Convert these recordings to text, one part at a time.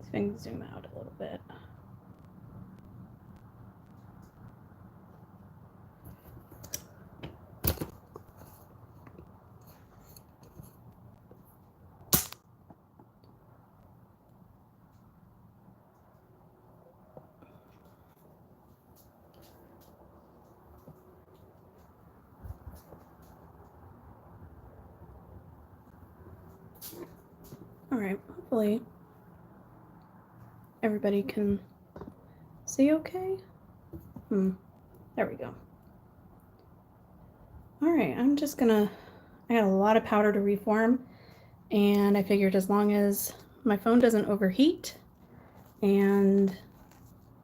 I can zoom out a little bit. All right, hopefully everybody can see okay. There we go. All right, I got a lot of powder to reform, and I figured as long as my phone doesn't overheat and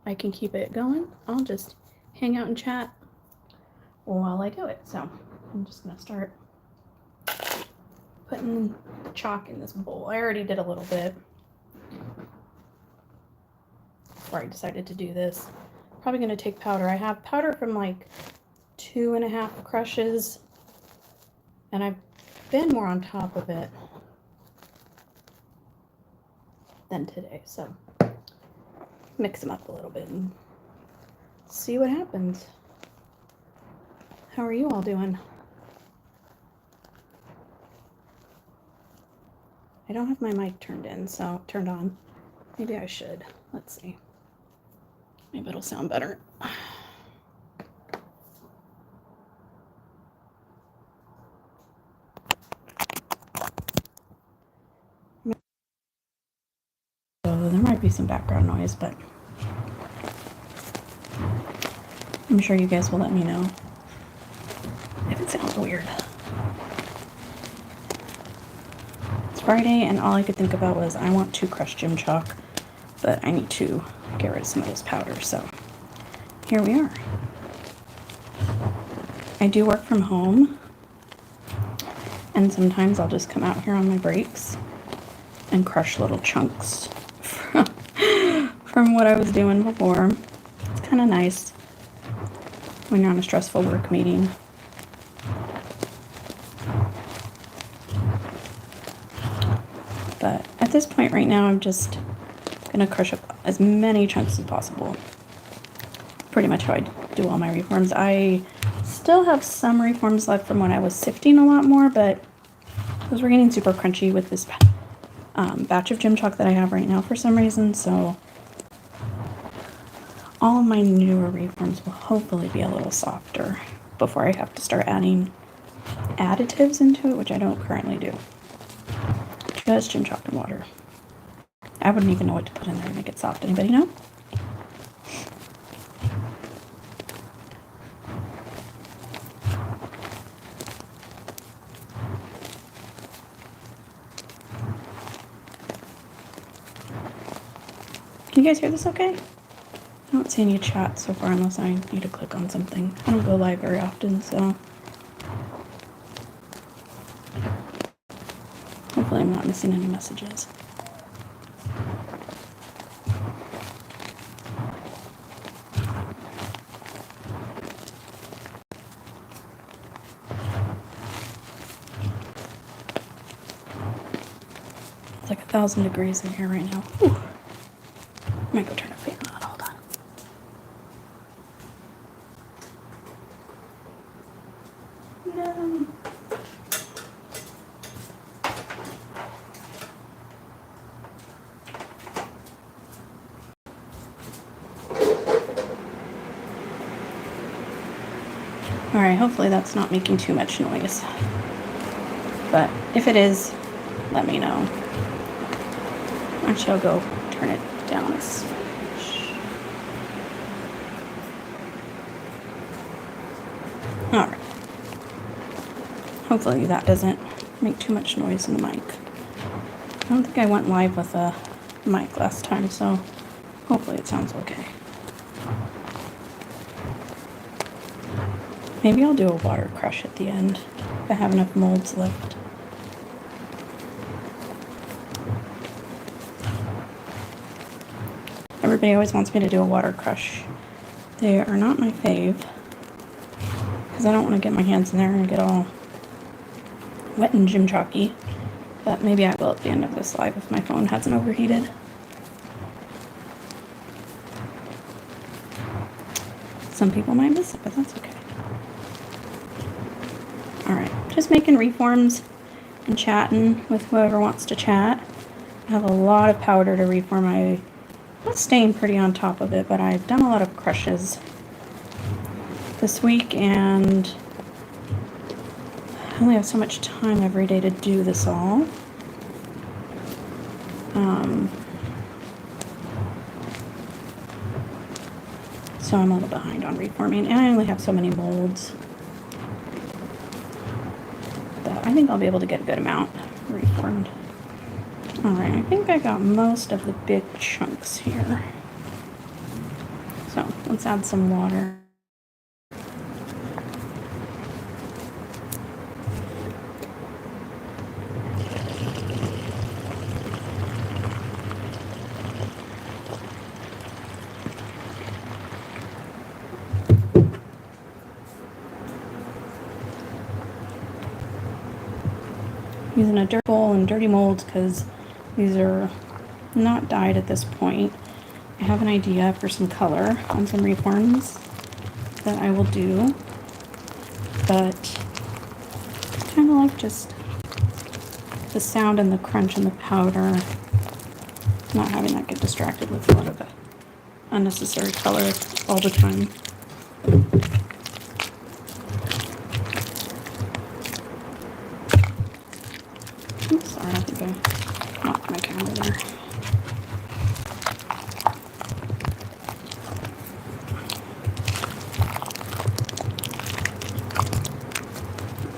I can keep it going, I'll just hang out and chat while I do it. So I'm just gonna start putting chalk in this bowl. I already did a little bit before I decided to do this. Probably gonna take powder. I have powder from like 2.5 crushes, and I've been more on top of it than today, so mix them up a little bit and see what happens. How are you all doing? I don't have my mic turned on. Maybe I should. Let's see. Maybe it'll sound better. So there might be some background noise, but I'm sure you guys will let me know if it sounds weird. It's Friday, and all I could think about was I want to crush gym chalk, but I need to get rid of some of this powder, so here we are. I do work from home, and sometimes I'll just come out here on my breaks and crush little chunks from what I was doing before. It's kind of nice when you're on a stressful work meeting. But at this point right now, I'm just gonna crush up as many chunks as possible. Pretty much how I do all my reforms. I still have some reforms left from when I was sifting a lot more, but those were getting super crunchy with this batch of gym chalk that I have right now for some reason, so all of my newer reforms will hopefully be a little softer before I have to start adding additives into it, which I don't currently do. Just gym chalk and water. I wouldn't even know what to put in there to make it soft. Anybody know? Can you guys hear this okay? I don't see any chat so far unless I need to click on something. I don't go live very often, so hopefully I'm not missing any messages. It's like 1,000 degrees in here right now. Whew. I might go turn a fan on. Hold on. No. Alright, hopefully that's not making too much noise. But if it is, let me know. Actually, I'll go turn it down a smidge. Alright. Hopefully that doesn't make too much noise in the mic. I don't think I went live with a mic last time, so hopefully it sounds okay. Maybe I'll do a water crush at the end if I have enough molds left. Everybody always wants me to do a water crush. They are not my fave because I don't want to get my hands in there and get all wet and gym chalky. But maybe I will at the end of this live if my phone hasn't overheated. Some people might miss it, but that's okay. Alright, just making reforms and chatting with whoever wants to chat. I have a lot of powder to reform. I'm staying pretty on top of it, but I've done a lot of crushes this week, and I only have so much time every day to do this all. So I'm a little behind on reforming, and I only have so many molds. But I think I'll be able to get a good amount reformed. Alright, I think I got most of the big chunks here. So let's add some water. Using a dirt bowl and dirty molds because these are not dyed at this point. I have an idea for some color on some reforms that I will do, but I kind of like just the sound and the crunch and the powder, not having that get distracted with a lot of unnecessary color all the time. Oops, sorry, I think I knocked my camera there.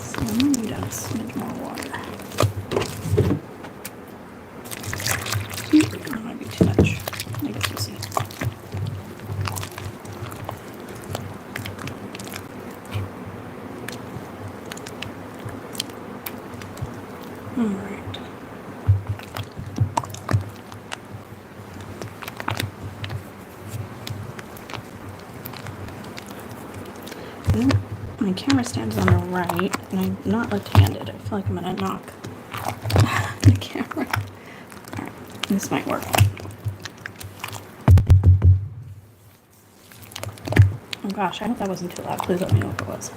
So I'm going to need a smidge more water. That might be too much. I guess we'll see. All right. My camera stands on the right, and I'm not left-handed. I feel like I'm gonna knock the camera. All right, this might work. Oh gosh, I hope that wasn't too loud. Please let me know if it was.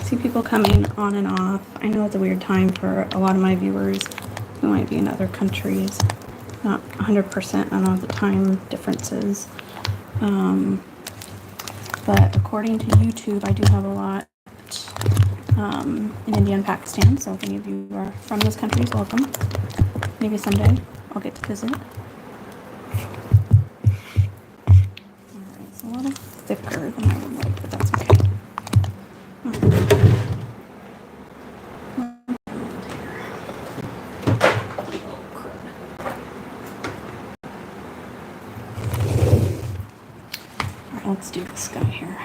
See people coming on and off. I know it's a weird time for a lot of my viewers who might be in other countries. Not 100%, I don't know the time differences. But according to YouTube, I do have a lot in India and Pakistan. So if any of you are from those countries, welcome. Maybe someday I'll get to visit. Alright, it's a little thicker than I would like, but that's okay. Let's do this guy here.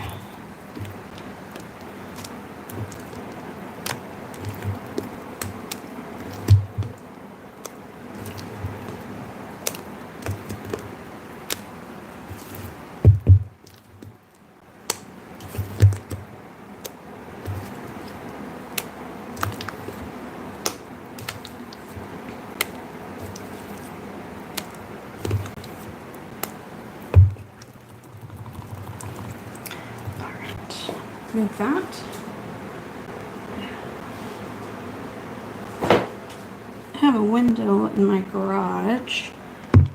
Like that. I have a window in my garage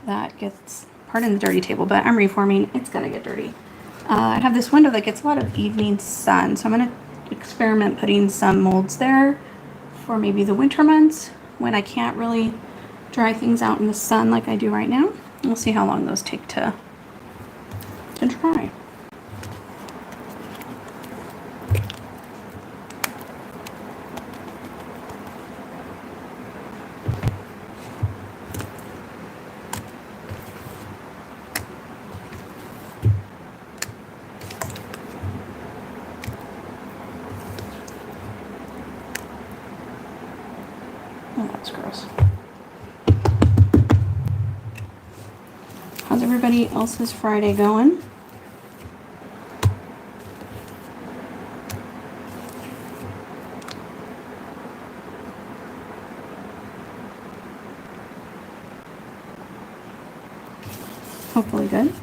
that gets, pardon the dirty table, but I'm reforming. It's gonna get dirty. I have this window that gets a lot of evening sun, so I'm gonna experiment putting some molds there for maybe the winter months when I can't really dry things out in the sun like I do right now. We'll see how long those take to dry. Oh, that's gross. How's everybody else's Friday going? Hopefully good.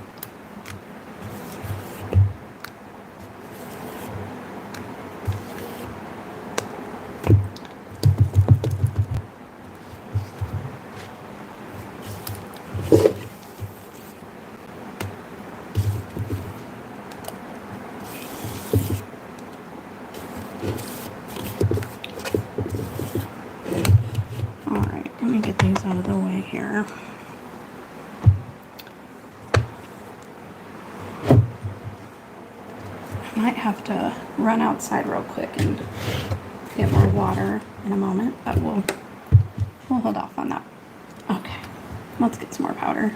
Alright, let me get these out of the way here. I might have to run outside real quick and get more water in a moment, but we'll hold off on that. Okay, let's get some more powder.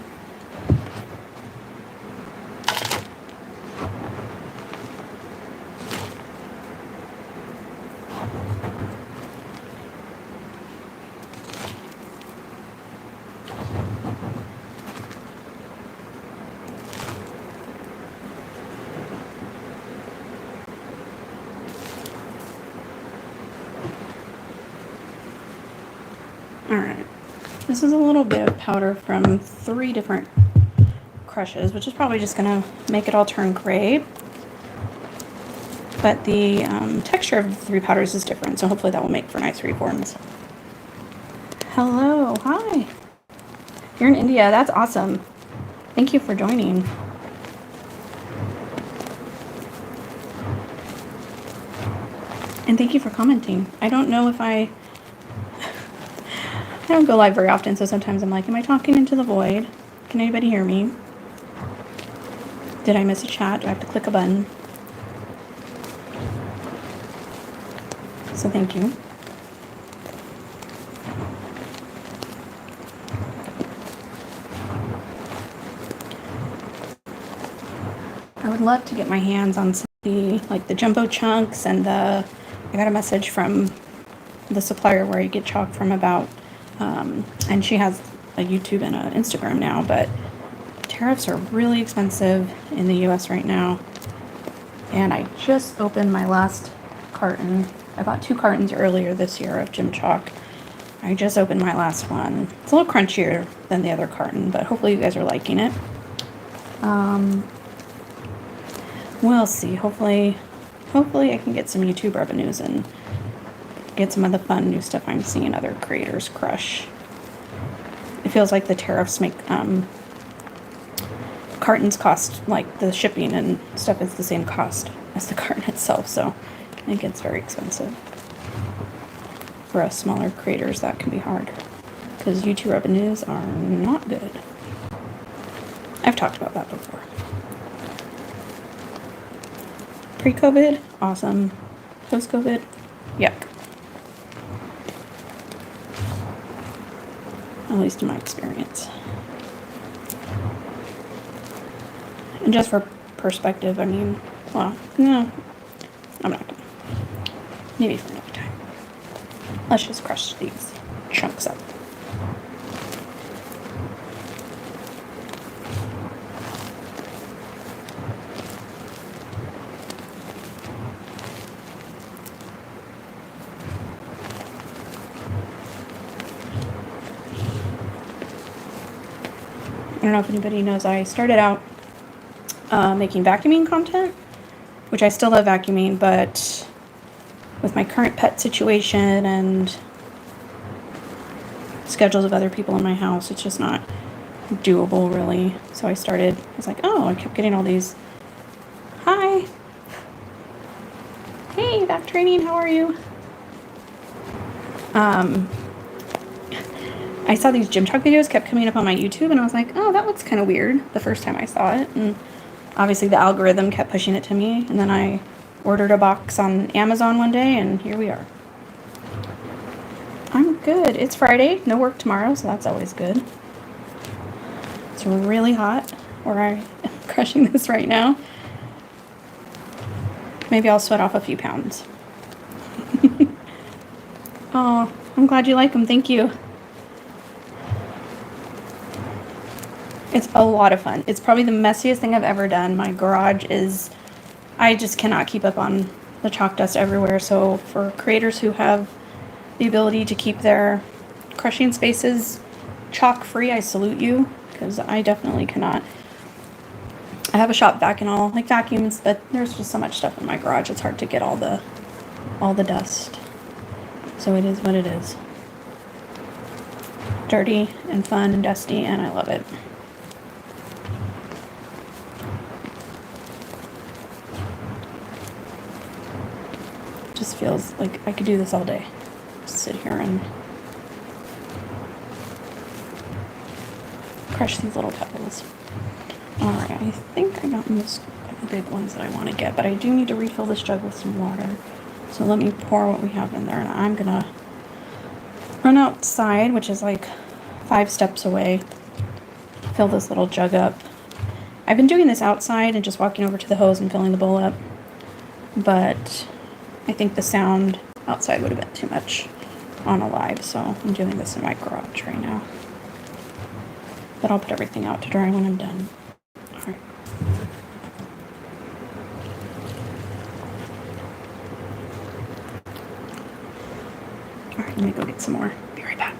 Alright, this is a little bit of powder from 3 different crushes, which is probably just going to make it all turn gray. But the texture of the 3 powders is different, so hopefully that will make for nice reforms. Hello, hi. You're in India, that's awesome. Thank you for joining. And thank you for commenting. I don't know if I don't go live very often, so sometimes I'm like, am I talking into the void? Can anybody hear me? Did I miss a chat? Do I have to click a button? So thank you. I would love to get my hands on some of the jumbo chunks and I got a message from the supplier where I get chalk from about, and she has a YouTube and an Instagram now, but tariffs are really expensive in the US right now. And I just opened my last carton. I bought 2 cartons earlier this year of gym chalk. I just opened my last one. It's a little crunchier than the other carton, but hopefully you guys are liking it. We'll see. Hopefully I can get some YouTube revenues and get some of the fun new stuff I'm seeing other creators crush. It feels like the tariffs make cartons cost, like the shipping and stuff is the same cost as the carton itself, so I think it's very expensive. For us smaller creators, that can be hard because YouTube revenues are not good. I've talked about that before. Pre-COVID, awesome. Post-COVID, yuck. At least in my experience. And just for perspective, I mean, well, no, I'm not gonna. Maybe for another time. Let's just crush these chunks up. I don't know if anybody knows, I started out making vacuuming content, which I still love vacuuming, but with my current pet situation and schedules of other people in my house, it's just not doable really. So I was like, oh, I kept getting all these, hi, hey, back training, how are you? I saw these gym chalk videos kept coming up on my YouTube, and I was like, oh, that looks kind of weird the first time I saw it. And obviously the algorithm kept pushing it to me, and then I ordered a box on Amazon one day, and here we are. I'm good. It's Friday, no work tomorrow, so that's always good. It's really hot where I am crushing this right now. Maybe I'll sweat off a few pounds. Oh, I'm glad you like them. Thank you. It's a lot of fun. It's probably the messiest thing I've ever done. My garage I just cannot keep up on the chalk dust everywhere. So for creators who have the ability to keep their crushing spaces chalk free, I salute you, because I definitely cannot. I have a shop vac and all, like vacuums, but there's just so much stuff in my garage. It's hard to get all the dust. So it is what it is. Dirty and fun and dusty, and I love it. Just feels like I could do this all day. Just sit here and crush these little pebbles. Alright, I think I got most of the big ones that I want to get, but I do need to refill this jug with some water. So let me pour what we have in there, and I'm gonna run outside, which is like 5 steps away, fill this little jug up. I've been doing this outside and just walking over to the hose and filling the bowl up, but I think the sound outside would have been too much on a live, so I'm doing this in my garage right now. But I'll put everything out to dry when I'm done. Alright. Alright, let me go get some more. Be right back.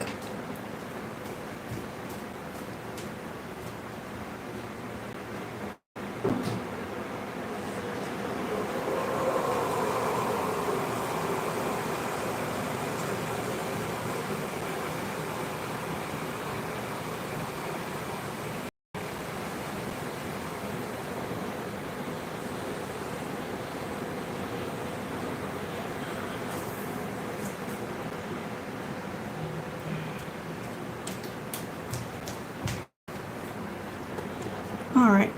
All right.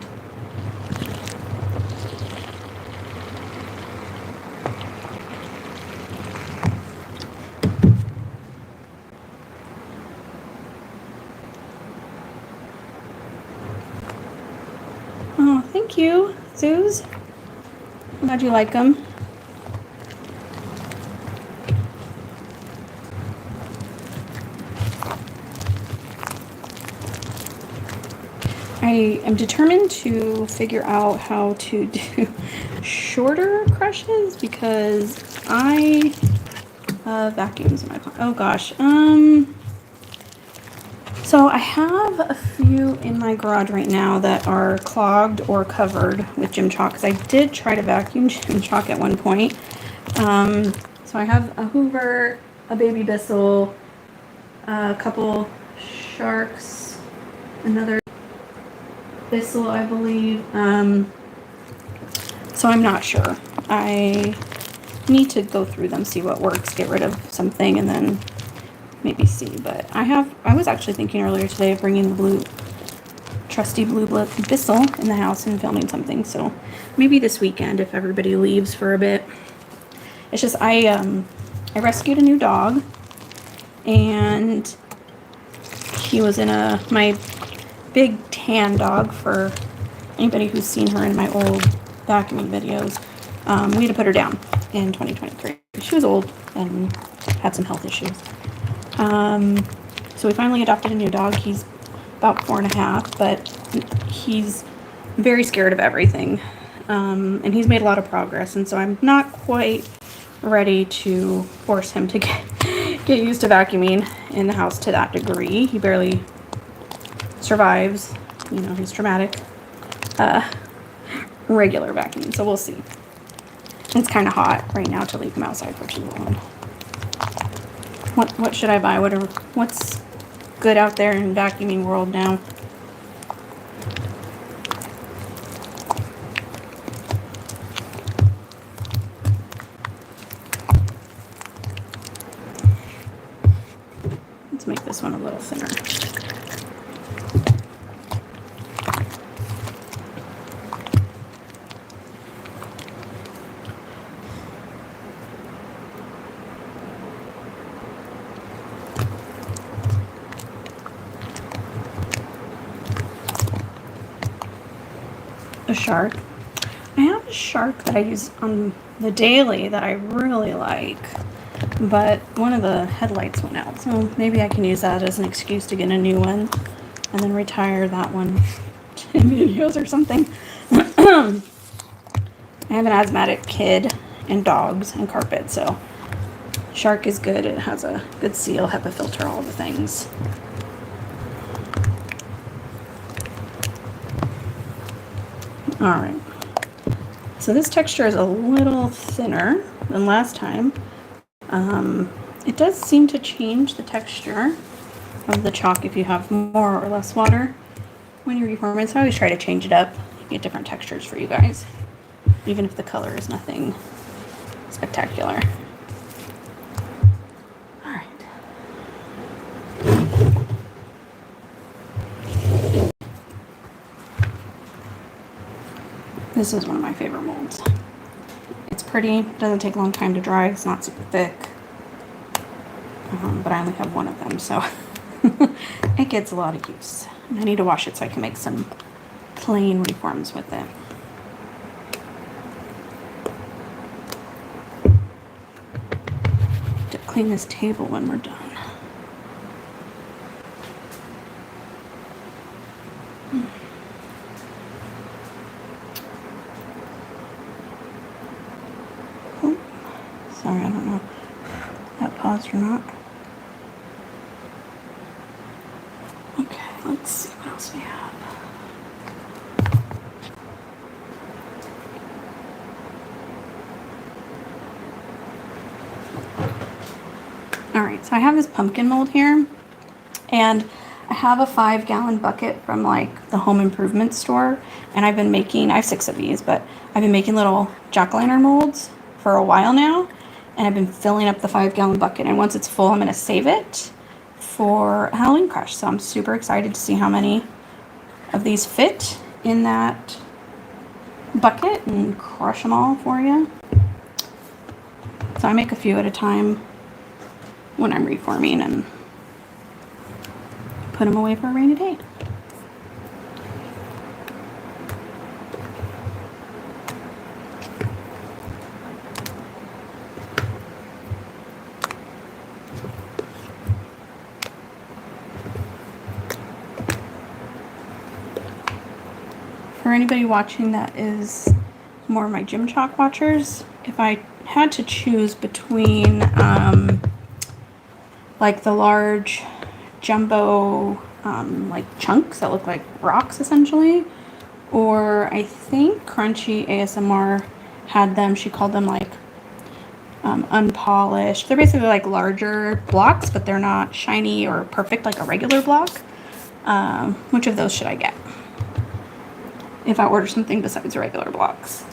Oh, thank you, Zeus. I'm glad you like them. I am determined to figure out how to do shorter crushes because I vacuums in my pocket. Oh gosh. So I have a few in my garage right now that are clogged or covered with gym chalk because I did try to vacuum gym chalk at one point. So I have a Hoover, a Baby Bissell, a couple Sharks, another Bissell, I believe. So I'm not sure. I need to go through them, see what works, get rid of something, and then maybe see. But I was actually thinking earlier today of bringing the trusty blue Bissell in the house and filming something. So maybe this weekend if everybody leaves for a bit. It's just I rescued a new dog, and he was in my big tan dog, for anybody who's seen her in my old vacuuming videos. We had to put her down in 2023. She was old and had some health issues. So we finally adopted a new dog. He's about 4.5, but he's very scared of everything. And he's made a lot of progress, and so I'm not quite ready to force him to get used to vacuuming in the house to that degree. He barely survives, you know, he's traumatic, regular vacuuming, so we'll see. It's kind of hot right now to leave him outside for too long. What should I buy? What's good out there in vacuuming world now? Let's make this one a little thinner. A Shark. I have a Shark that I use on the daily that I really like, but one of the headlights went out, so maybe I can use that as an excuse to get a new one and then retire that one in videos or something. I have an asthmatic kid and dogs and carpet, so Shark is good. It has a good seal, HEPA filter, all the things. All right. So this texture is a little thinner than last time. It does seem to change the texture of the chalk if you have more or less water when you reform it. So I always try to change it up, get different textures for you guys, even if the color is nothing spectacular. All right. This is one of my favorite molds. It's pretty, doesn't take a long time to dry, it's not super thick, but I only have one of them, so it gets a lot of use. And I need to wash it so I can make some plain reforms with it. To clean this table when we're done. Oh, sorry, I don't know if that paused or not. Okay, let's see what else we have. Alright, so I have this pumpkin mold here, and I have a 5-gallon bucket from like the home improvement store, and I've been making, I have 6 of these, but I've been making little jack-o'-lantern molds for a while now, and I've been filling up the 5-gallon bucket, and once it's full, I'm going to save it for a Halloween crush. So I'm super excited to see how many of these fit in that bucket and crush them all for you. So I make a few at a time when I'm reforming and put them away for a rainy day. For anybody watching that is more of my gym chalk watchers, if I had to choose between like the large jumbo like chunks that look like rocks essentially, or I think Crunchy ASMR had them, she called them like unpolished. They're basically like larger blocks, but they're not shiny or perfect like a regular block. Which of those should I get if I order something besides regular blocks?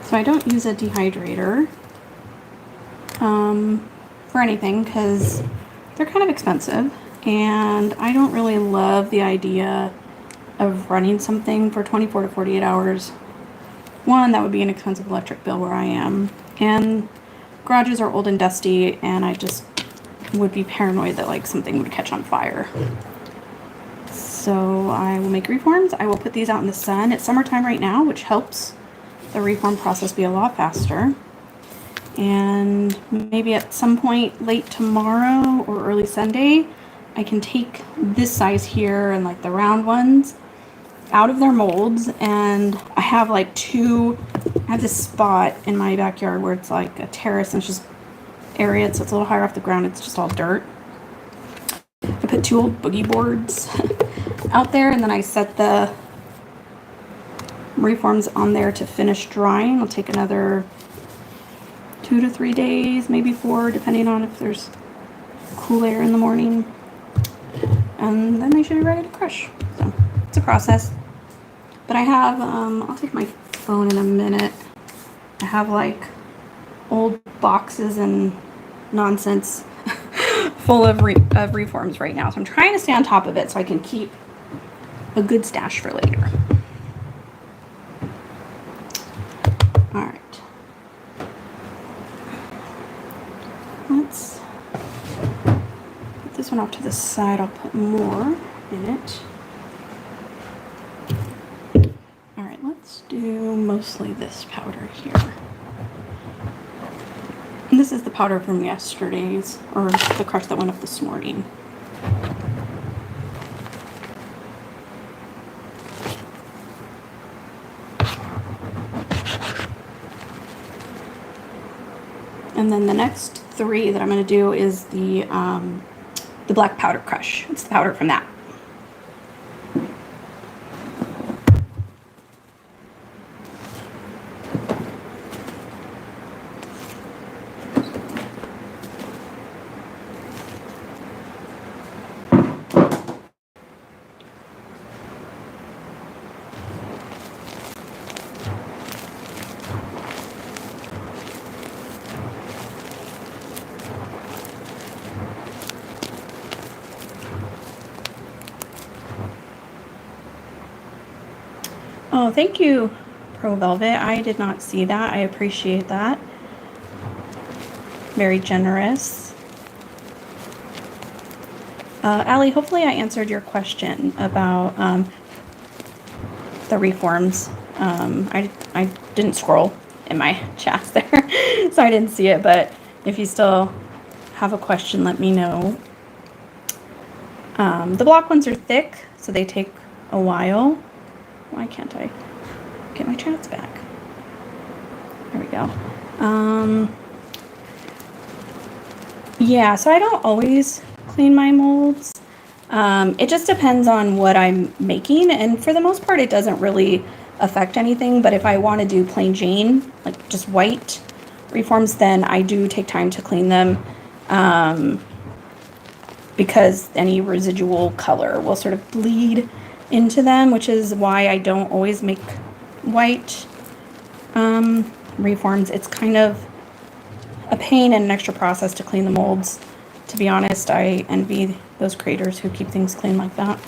So I don't use a dehydrator for anything because they're kind of expensive, and I don't really love the idea of running something for 24 to 48 hours. One, that would be an expensive electric bill where I am, and garages are old and dusty, and I just would be paranoid that like something would catch on fire. So I will make reforms. I will put these out in the sun. It's summertime right now, which helps the reform process be a lot faster. And maybe at some point late tomorrow or early Sunday, I can take this size here and like the round ones out of their molds. And I have like I have this spot in my backyard where it's like a terrace and it's just area, so it's a little higher off the ground. It's just all dirt. I put 2 old boogie boards out there, and then I set the reforms on there to finish drying. It'll take another 2 to 3 days, maybe 4, depending on if there's cool air in the morning. And then they should be ready to crush. So it's a process. But I have, I'll take my phone in a minute. I have like old boxes and nonsense full of reforms right now. So I'm trying to stay on top of it so I can keep a good stash for later. All right. Let's put this one off to the side. I'll put more in it. All right, let's Let's do mostly this powder here. And this is the powder from yesterday's, or the crush that went up this morning. And then the next 3 that I'm going to do is the black powder crush. It's the powder from that. Oh, thank you, Pro Velvet. I did not see that. I appreciate that. Very generous. Allie, hopefully I answered your question about the reforms. I didn't scroll in my chats there, so I didn't see it. But if you still have a question, let me know. The block ones are thick, so they take a while. Why can't I get my chats back? There we go. Yeah, so I don't always clean my molds. It just depends on what I'm making, and for the most part it doesn't really affect anything. But if I want to do plain Jane, like just white reforms, then I do take time to clean them, because any residual color will sort of bleed into them, which is why I don't always make white reforms. It's kind of a pain and an extra process to clean the molds. To be honest, I envy those creators who keep things clean like that.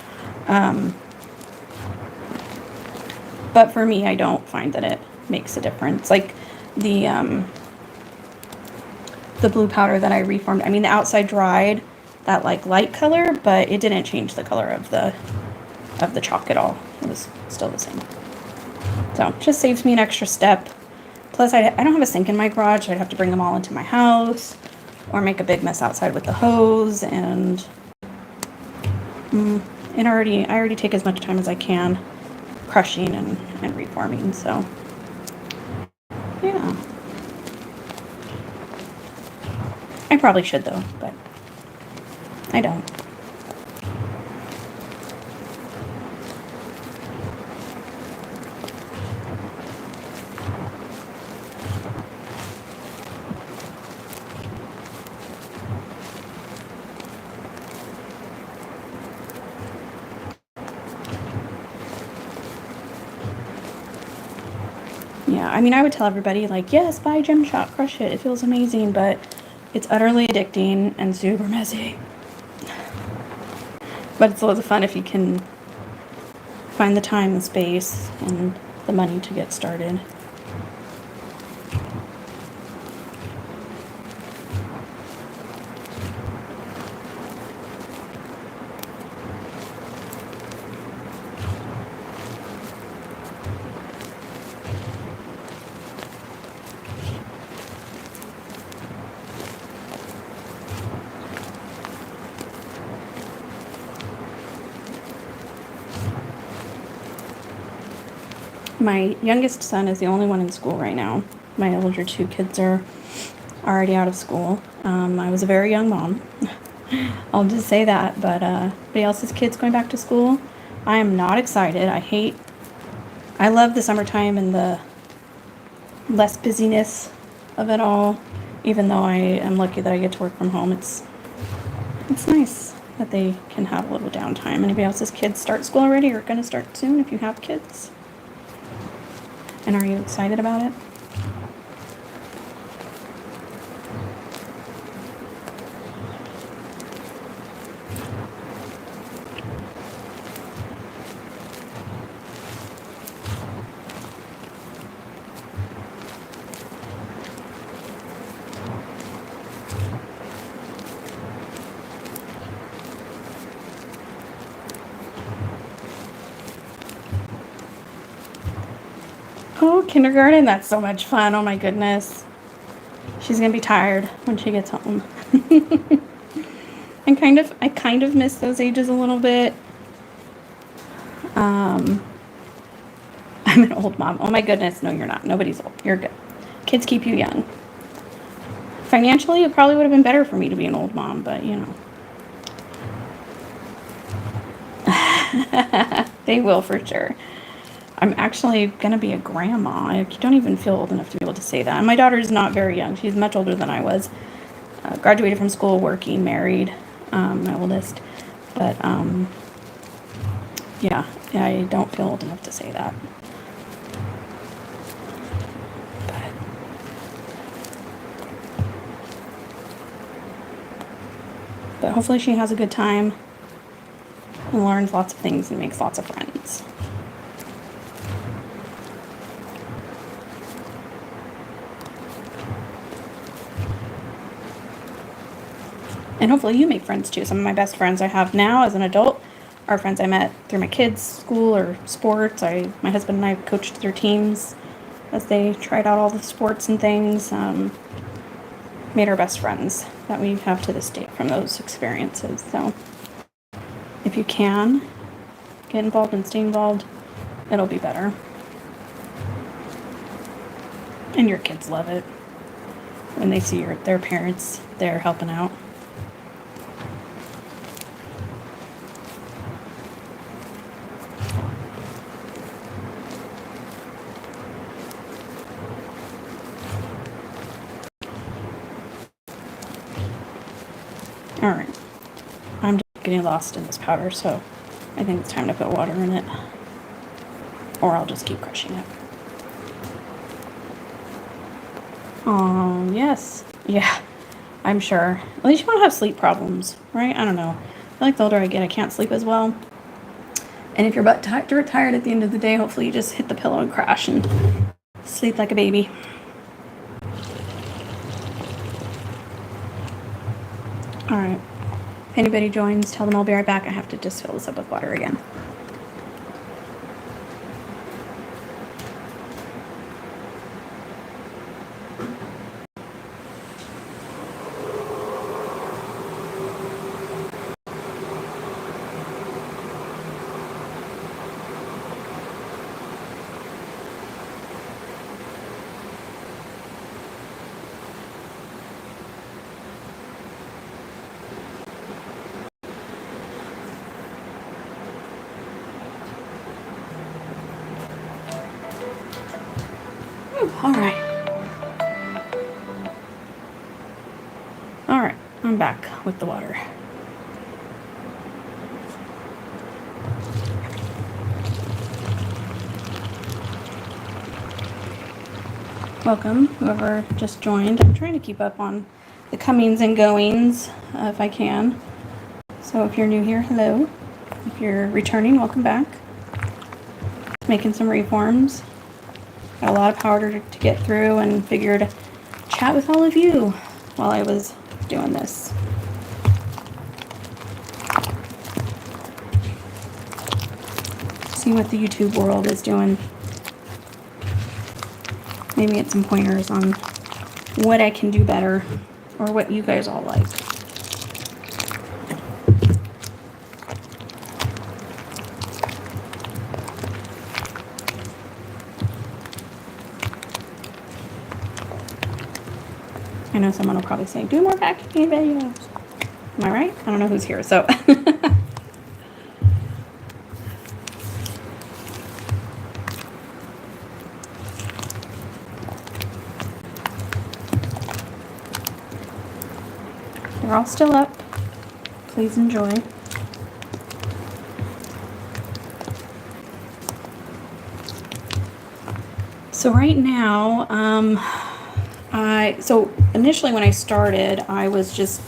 But for me, I don't find that it makes a difference. Like the blue powder that I reformed, I mean, the outside dried that like light color, but it didn't change the color of the chalk at all. It was still the same. So it just saves me an extra step. Plus, I don't have a sink in my garage. So I'd have to bring them all into my house or make a big mess outside with the hose. And I already take as much time as I can crushing and reforming. So yeah, I probably should though, but I don't. Yeah, I mean, I would tell everybody, like, yes, buy Gem Shop, crush it. It feels amazing, but it's utterly addicting and super messy. But it's loads of fun if you can find the time, the space, and the money to get started. My youngest son is the only one in school right now. My older 2 kids are already out of school. I was a very young mom. I'll just say that. But everybody else's kids going back to school, I am not excited. I love the summertime and the less busyness of it all. Even though I am lucky that I get to work from home, it's nice that they can have a little downtime. Anybody else's kids start school already or are going to start soon if you have kids? And are you excited about it? Oh, kindergarten, that's so much fun. Oh my goodness. She's gonna be tired when she gets home. I kind of miss those ages a little bit. I'm an old mom. Oh my goodness, no, you're not. Nobody's old. You're good. Kids keep you young. Financially, it probably would have been better for me to be an old mom, but you know. They will for sure. I'm actually going to be a grandma. I don't even feel old enough to be able to say that. And my daughter's not very young. She's much older than I was. Graduated from school, working, married, my oldest. But, yeah, I don't feel old enough to say that. But hopefully she has a good time and learns lots of things and makes lots of friends. And hopefully you make friends too. Some of my best friends I have now as an adult are friends I met through my kids' school or sports. My husband and I coached their teams as they tried out all the sports and things. Made our best friends that we have to this day from those experiences. So if you can get involved and stay involved, it'll be better. And your kids love it when they see their parents there helping out. Alright, I'm just getting lost in this powder, so I think it's time to put water in it. Or I'll just keep crushing it. Oh, yes. Yeah, I'm sure. At least you won't have sleep problems, right? I don't know. I feel like the older I get, I can't sleep as well. And if you're tired at the end of the day, hopefully you just hit the pillow and crash and sleep like a baby. Alright. If anybody joins, tell them I'll be right back. I have to just fill this up with water again. Alright. Alright, I'm back with the water. Welcome, whoever just joined. I'm trying to keep up on the comings and goings, if I can. So if you're new here, hello. If you're returning, welcome back. Making some reforms. Got a lot of powder to get through and figured chat with all of you while I was doing this. See what the YouTube world is doing. Maybe get some pointers on what I can do better or what you guys all like. I know someone will probably say, do more vacuuming videos. Am I right? I don't know who's here, so. They're all still up. Please enjoy. So right now, so initially when I started, I was just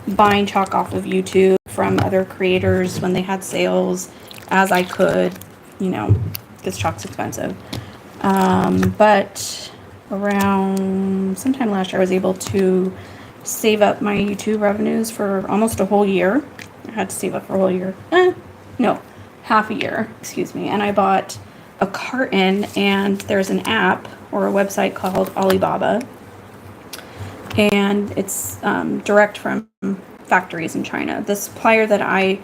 buying chalk off of YouTube from other creators when they had sales as I could, you know, because chalk's expensive. But around sometime last year, I was able to save up my YouTube revenues for almost a whole year. I had to save up for a whole year. No, half a year, excuse me. And I bought a carton, and there's an app or a website called Alibaba, and it's direct from factories in China. The supplier that I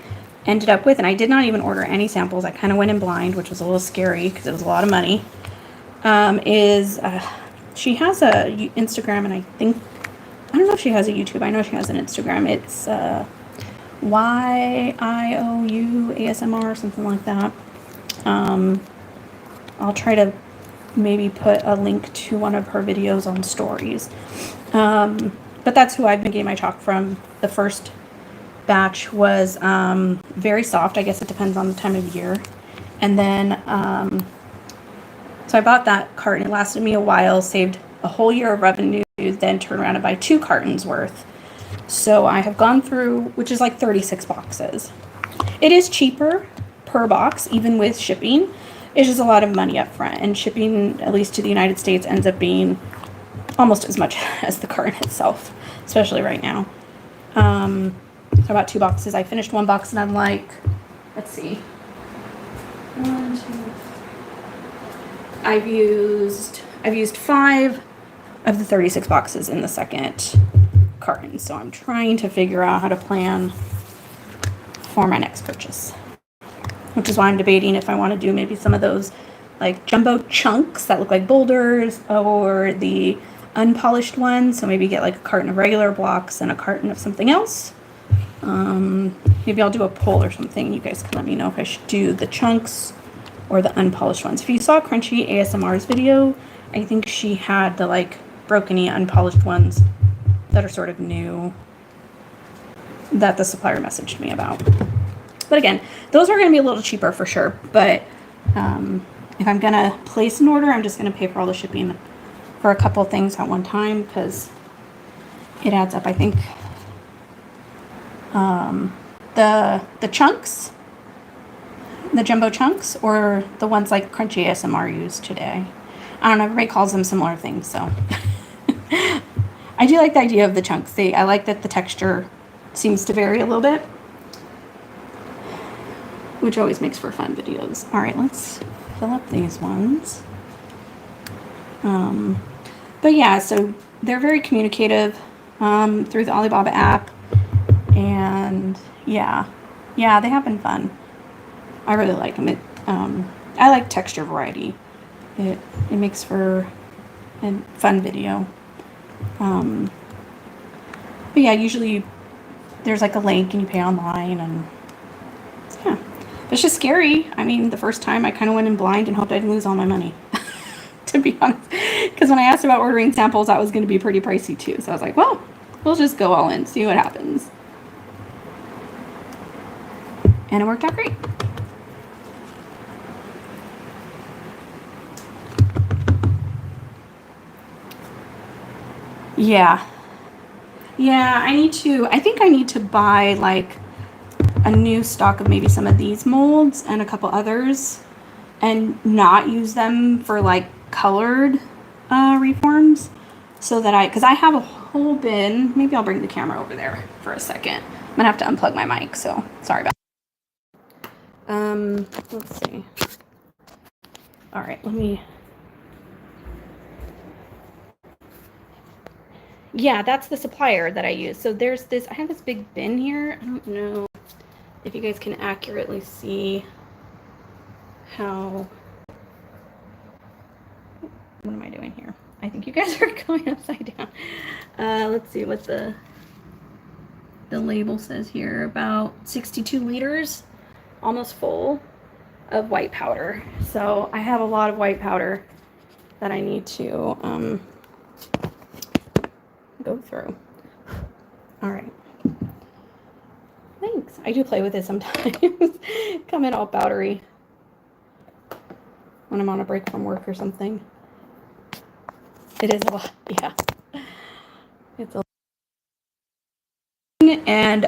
ended up with, and I did not even order any samples, I kind of went in blind, which was a little scary because it was a lot of money, she has a Instagram, and I don't know if she has a YouTube. I know she has an Instagram. It's YIOU ASMR or something like that. I'll try to maybe put a link to one of her videos on stories. But that's who I've been getting my chalk from. The first batch was very soft. I guess it depends on the time of year. And then, so I bought that carton. It lasted me a while, saved a whole year of revenue, then turned around and buy 2 cartons worth. So I have gone through, which is like 36 boxes. It is cheaper per box, even with shipping. It's just a lot of money up front, and shipping, at least to the United States, ends up being almost as much as the carton itself, especially right now. So I bought 2 boxes. I finished 1 box, and I'm like, let's see. 1, 2, 3. I've used 5 of the 36 boxes in the second carton. So I'm trying to figure out how to plan for my next purchase, which is why I'm debating if I want to do maybe some of those like jumbo chunks that look like boulders, or the unpolished ones. So maybe get like a carton of regular blocks and a carton of something else. Maybe I'll do a poll or something. You guys can let me know if I should do the chunks or the unpolished ones. If you saw Crunchy ASMR's video, I think she had the like brokeny unpolished ones that are sort of new that the supplier messaged me about. But again, those are going to be a little cheaper for sure. But if I'm going to place an order, I'm just going to pay for all the shipping for a couple things at one time, because it adds up. I think the chunks, the jumbo chunks, or the ones like Crunchy ASMR used today. I don't know, everybody calls them similar things, so. I do like the idea of the chunks. I like that the texture seems to vary a little bit, which always makes for fun videos. All right, let's fill up these ones. But yeah, so they're very communicative through the Alibaba app, and yeah, they have been fun. I really like them. I like texture variety. It makes for a fun video. But yeah, usually there's like a link and you pay online, and yeah, it's just scary. I mean, the first time I kind of went in blind and hoped I'd lose all my money, to be honest, because when I asked about ordering samples, that was going to be pretty pricey too. So I was like, well, we'll just go all in, see what happens. And it worked out great. Yeah, I think I need to buy like a new stock of maybe some of these molds and a couple others, and not use them for like colored reforms, so that because I have a whole bin. Maybe I'll bring the camera over there for a second. I'm gonna have to unplug my mic, so sorry about that. Let's see. All right, yeah, that's the supplier that I use. So there's I have this big bin here. I don't know if you guys can accurately see how, what am I doing here? I think you guys are going upside down. Let's see what the label says here. About 62 liters, almost full, of white powder. So I have a lot of white powder that I need to go through. All right. Thanks. I do play with it sometimes. Come in all powdery when I'm on a break from work or something. It is a lot. Yeah. It's a lot. And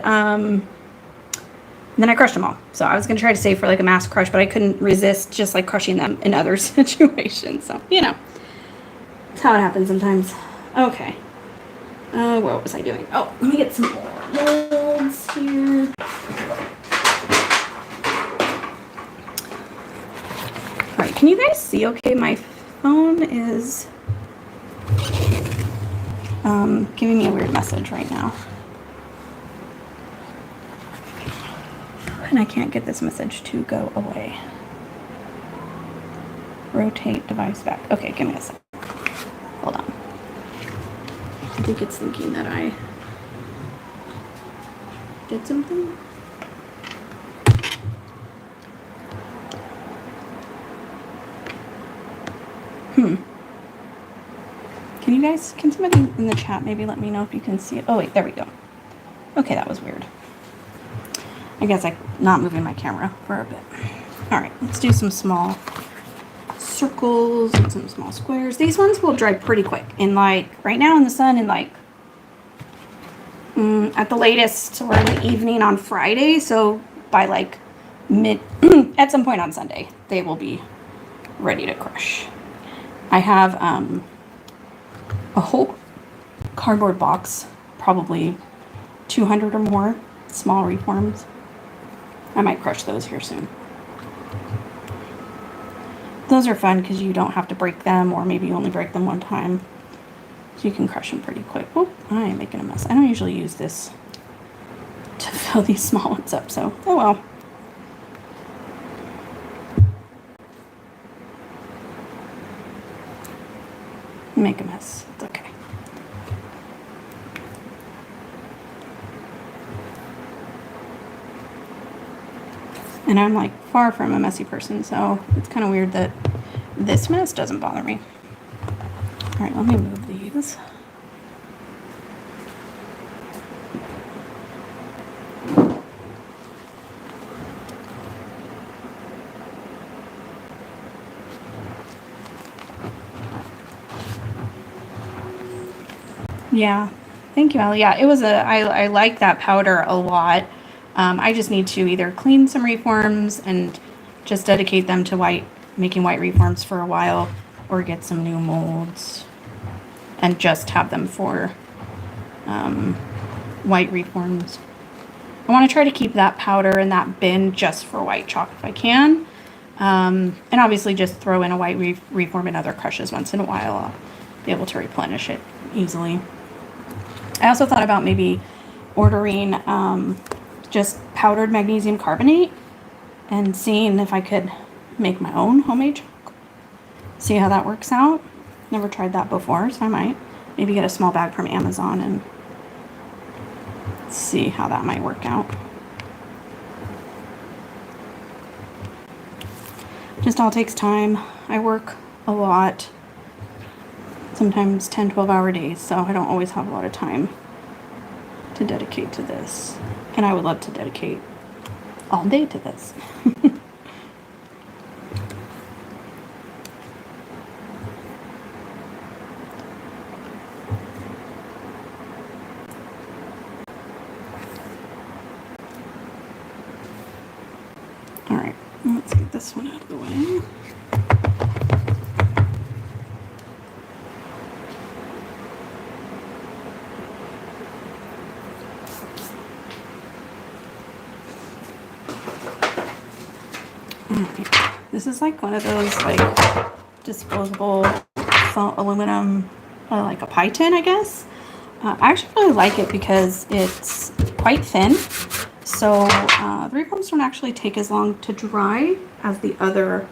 then I crushed them all. So I was going to try to save for like a mass crush, but I couldn't resist just like crushing them in other situations. So, you know, that's how it happens sometimes. Okay. What was I doing? Oh, let me get some more molds here. All right, Can you guys see okay? My phone is giving me a weird message right now. And I can't get this message to go away. Rotate device back. Okay, give me a sec. Hold on. I think it's thinking that I did something. Can somebody in the chat maybe let me know if you can see it? Oh wait, there we go. Okay, that was weird. I guess I'm not moving my camera for a bit. All right, let's do some small circles and some small squares. These ones will dry pretty quick. In like, right now in the sun, in like, at the latest, we're in the evening on Friday. So by like at some point on Sunday, they will be ready to crush. I have a whole cardboard box, probably 200 or more small reforms. I might crush those here soon. Those are fun because you don't have to break them, or maybe you only break them one time. So you can crush them pretty quick. Oh, I am making a mess. I don't usually use this to fill these small ones up, so oh well. Make a mess. It's okay. And I'm like far from a messy person, so it's kind of weird that this mess doesn't bother me. All right, let me move these. Yeah, thank you, Allie. Yeah, it was I like that powder a lot. I just need to either clean some reforms and just dedicate them to making white reforms for a while, or get some new molds and just have them for white reforms. I want to try to keep that powder in that bin just for white chalk if I can. And obviously just throw in a white reform in other crushes once in a while. I'll be able to replenish it easily. I also thought about maybe ordering just powdered magnesium carbonate and seeing if I could make my own homemade chalk. See how that works out. Never tried that before, so I might maybe get a small bag from Amazon and see how that might work out. Just all takes time. I work a lot, sometimes 10-12 hour days, so I don't always have a lot of time to dedicate to this. And I would love to dedicate all day to this. All right, let's get this one out of the way. This is like one of those like disposable aluminum, like a pie tin, I guess. I actually really like it because it's quite thin. So the reforms don't actually take as long to dry as the other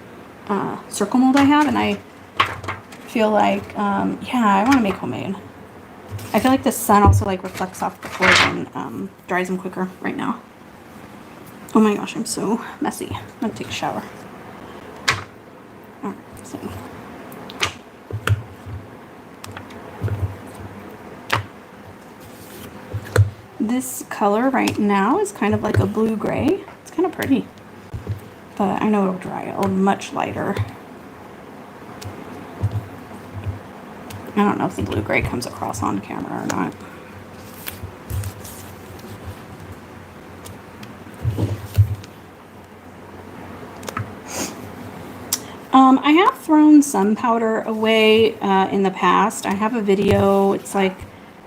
circle mold I have. And I feel like, yeah, I want to make homemade. I feel like the sun also like reflects off the floor and dries them quicker right now. Oh my gosh, I'm so messy. I'm gonna take a shower. All right, so. This color right now is kind of like a blue-gray. It's kind of pretty, but I know it'll dry much lighter. I don't know if the blue-gray comes across on camera or not. I have thrown some powder away in the past. I have a video. It's like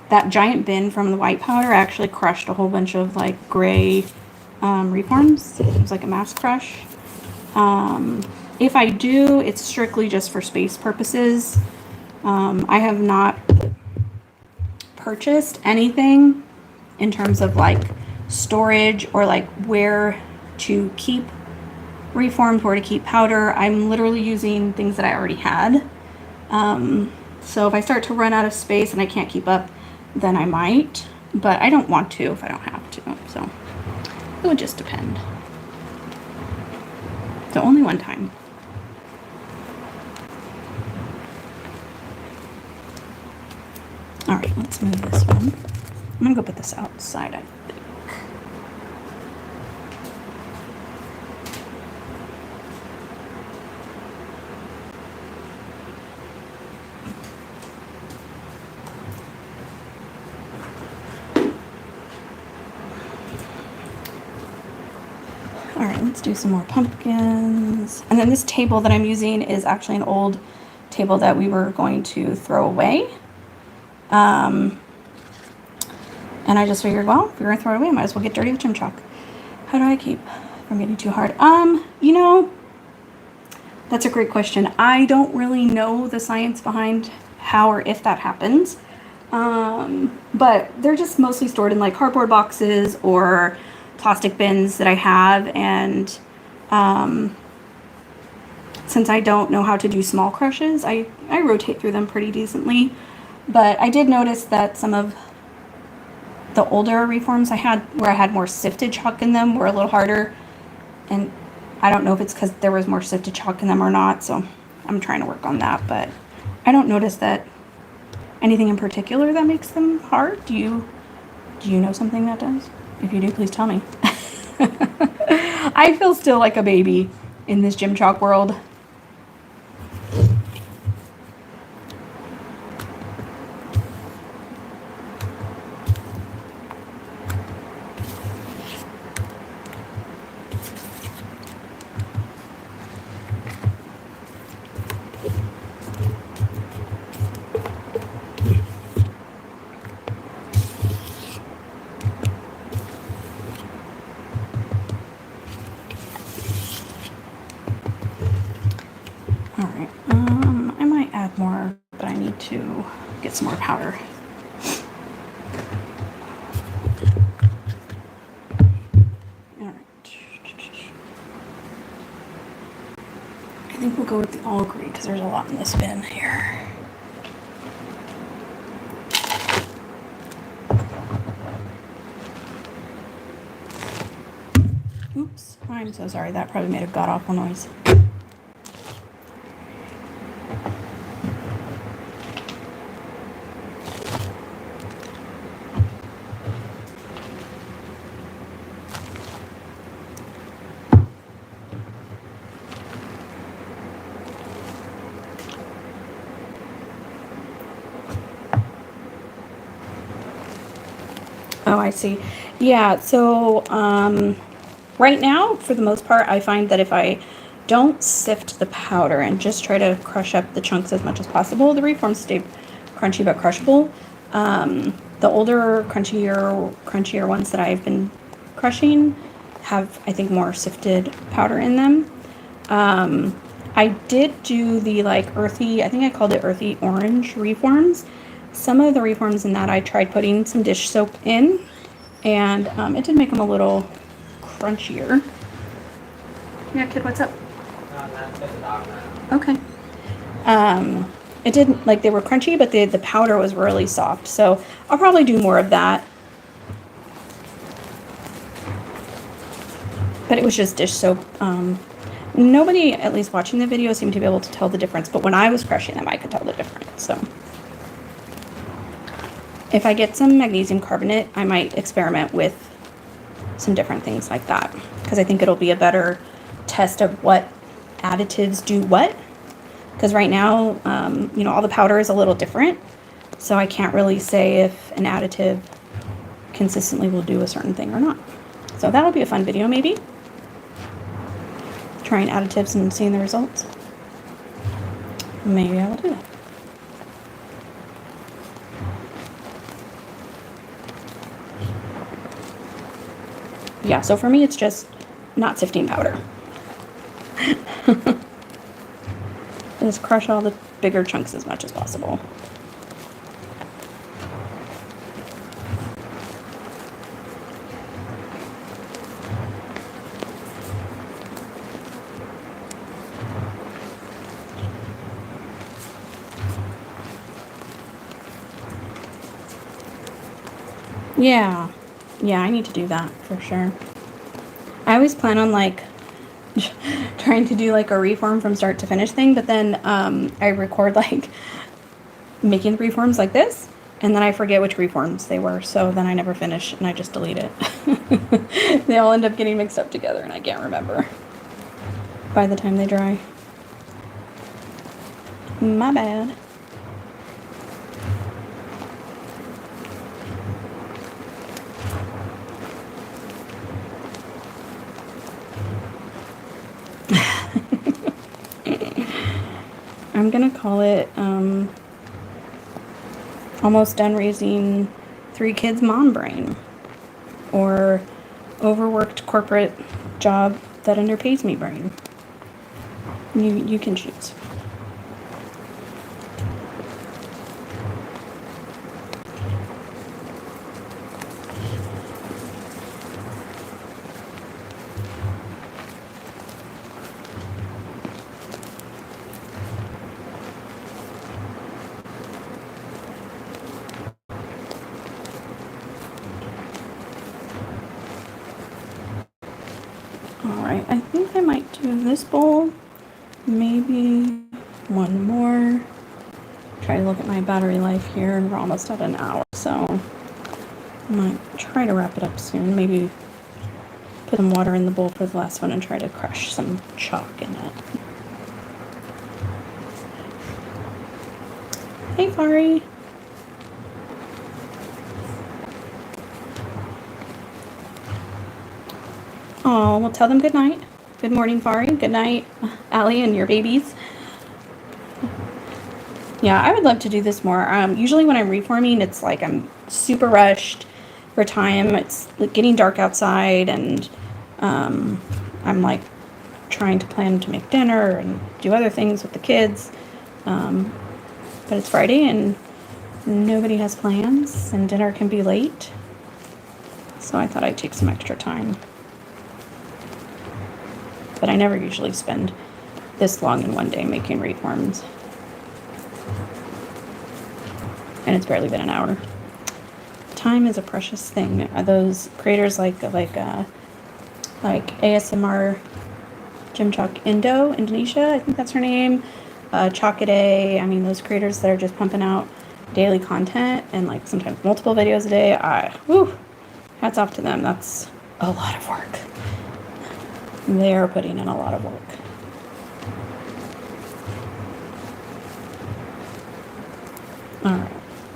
that giant bin from the white powder. I actually crushed a whole bunch of like gray reforms. It was like a mass crush. If I do, it's strictly just for space purposes. I have not purchased anything in terms of like storage or like where to keep reforms, where to keep powder. I'm literally using things that I already had. So if I start to run out of space and I can't keep up, then I might, but I don't want to if I don't have to. So it would just depend. So only one time. All right, let's move this one. I'm gonna go put this outside, I think. All right, let's do some more pumpkins. And then this table that I'm using is actually an old table that we were going to throw away. And I just figured, well, if we're gonna throw it away, I might as well get dirty with gym chalk. How do I keep from getting too hard? You know, that's a great question. I don't really know the science behind how or if that happens. But they're just mostly stored in like cardboard boxes or plastic bins that I have. And since I don't know how to do small crushes, I rotate through them pretty decently. But I did notice that some of the older reforms I had, where I had more sifted chalk in them, were a little harder. And I don't know if it's because there was more sifted chalk in them or not. So I'm trying to work on that. But I don't notice that anything in particular that makes them hard. Do you know something that does? If you do, please tell me. I feel still like a baby in this gym chalk world. I might add more, but I need to get some more powder. All right. I think we'll go with the all green because there's a lot in this bin here. Oops, I'm so sorry. That probably made a god-awful noise. Oh, I see. Yeah, so right now, for the most part, I find that if I don't sift the powder and just try to crush up the chunks as much as possible, the reforms stay crunchy but crushable. The older, crunchier ones that I've been crushing have, I think, more sifted powder in them. I did do the like earthy, I think I called it earthy orange reforms. Some of the reforms in that I tried putting some dish soap in, and it did make them a little crunchier. Yeah, kid, what's up? Okay. It didn't, like, they were crunchy, but the powder was really soft. So I'll probably do more of that. But it was just dish soap. Nobody, at least watching the video, seemed to be able to tell the difference. But when I was crushing them, I could tell the difference. So if I get some magnesium carbonate, I might experiment with some different things like that. Because I think it'll be a better test of what additives do what. Because right now, you know, all the powder is a little different. So I can't really say if an additive consistently will do a certain thing or not. So that'll be a fun video maybe. Trying additives and seeing the results. Maybe I will do that. Yeah, so for me it's just not sifting powder. Just crush all the bigger chunks as much as possible. Yeah. Yeah, I need to do that for sure. I always plan on like trying to do like a reform from start to finish thing, but then I record like making the reforms like this, and then I forget which reforms they were, so then I never finish and I just delete it. They all end up getting mixed up together and I can't remember by the time they dry. My bad. I'm gonna call it almost done raising 3 kids mom brain, or overworked corporate job that underpays me brain. You can choose. Alright, I think I might do this bowl, maybe one more. Try to look at my battery life here, and we're almost at an hour, so I might try to wrap it up soon. Maybe put some water in the bowl for the last one and try to crush some chalk in it. Hey, Fari. Oh, well, tell them good night. Good morning, Fari. Good night, Allie and your babies. Yeah, I would love to do this more. Usually when I'm reforming, it's like I'm super rushed for time. It's like getting dark outside, and I'm like trying to plan to make dinner and do other things with the kids. But it's Friday and nobody has plans, and dinner can be late. So I thought I'd take some extra time. But I never usually spend this long in one day making reforms. And it's barely been an hour. Time is a precious thing. Those creators like ASMR Jim Chalk Indonesia, I think that's her name. Chalkaday. I mean, those creators that are just pumping out daily content and like sometimes multiple videos a day. Hats off to them. That's a lot of work. They are putting in a lot of work. All right,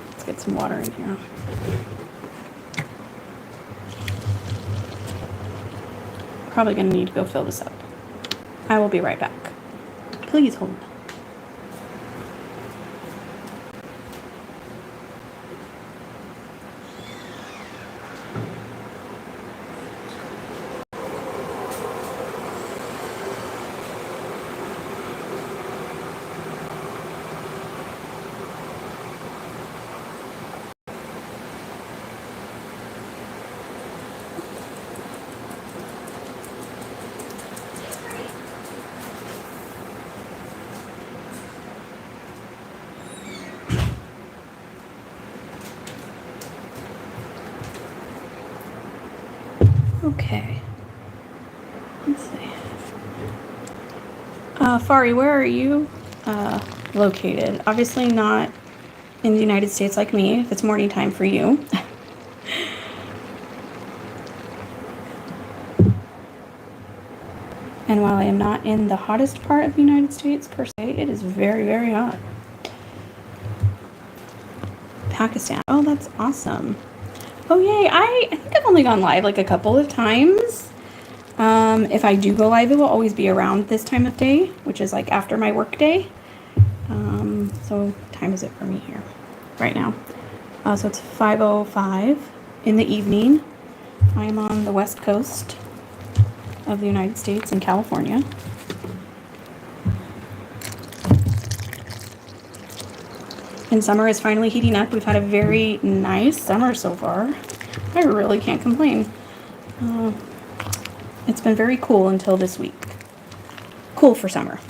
let's get some water in here. Probably gonna need to go fill this up. I will be right back. Please hold. Okay. Let's see. Fari, where are you located? Obviously not in the United States like me, if it's morning time for you. And while I am not in the hottest part of the United States per se, it is very, very hot. Pakistan. Oh, that's awesome. Oh, yay. I think I've only gone live like a couple of times. If I do go live, it will always be around this time of day, which is like after my work day. So what time is it for me here right now? So it's 5:05 in the evening. I am on the west coast of the United States in California. And summer is finally heating up. We've had a very nice summer so far. I really can't complain. It's been very cool until this week. Cool for summer.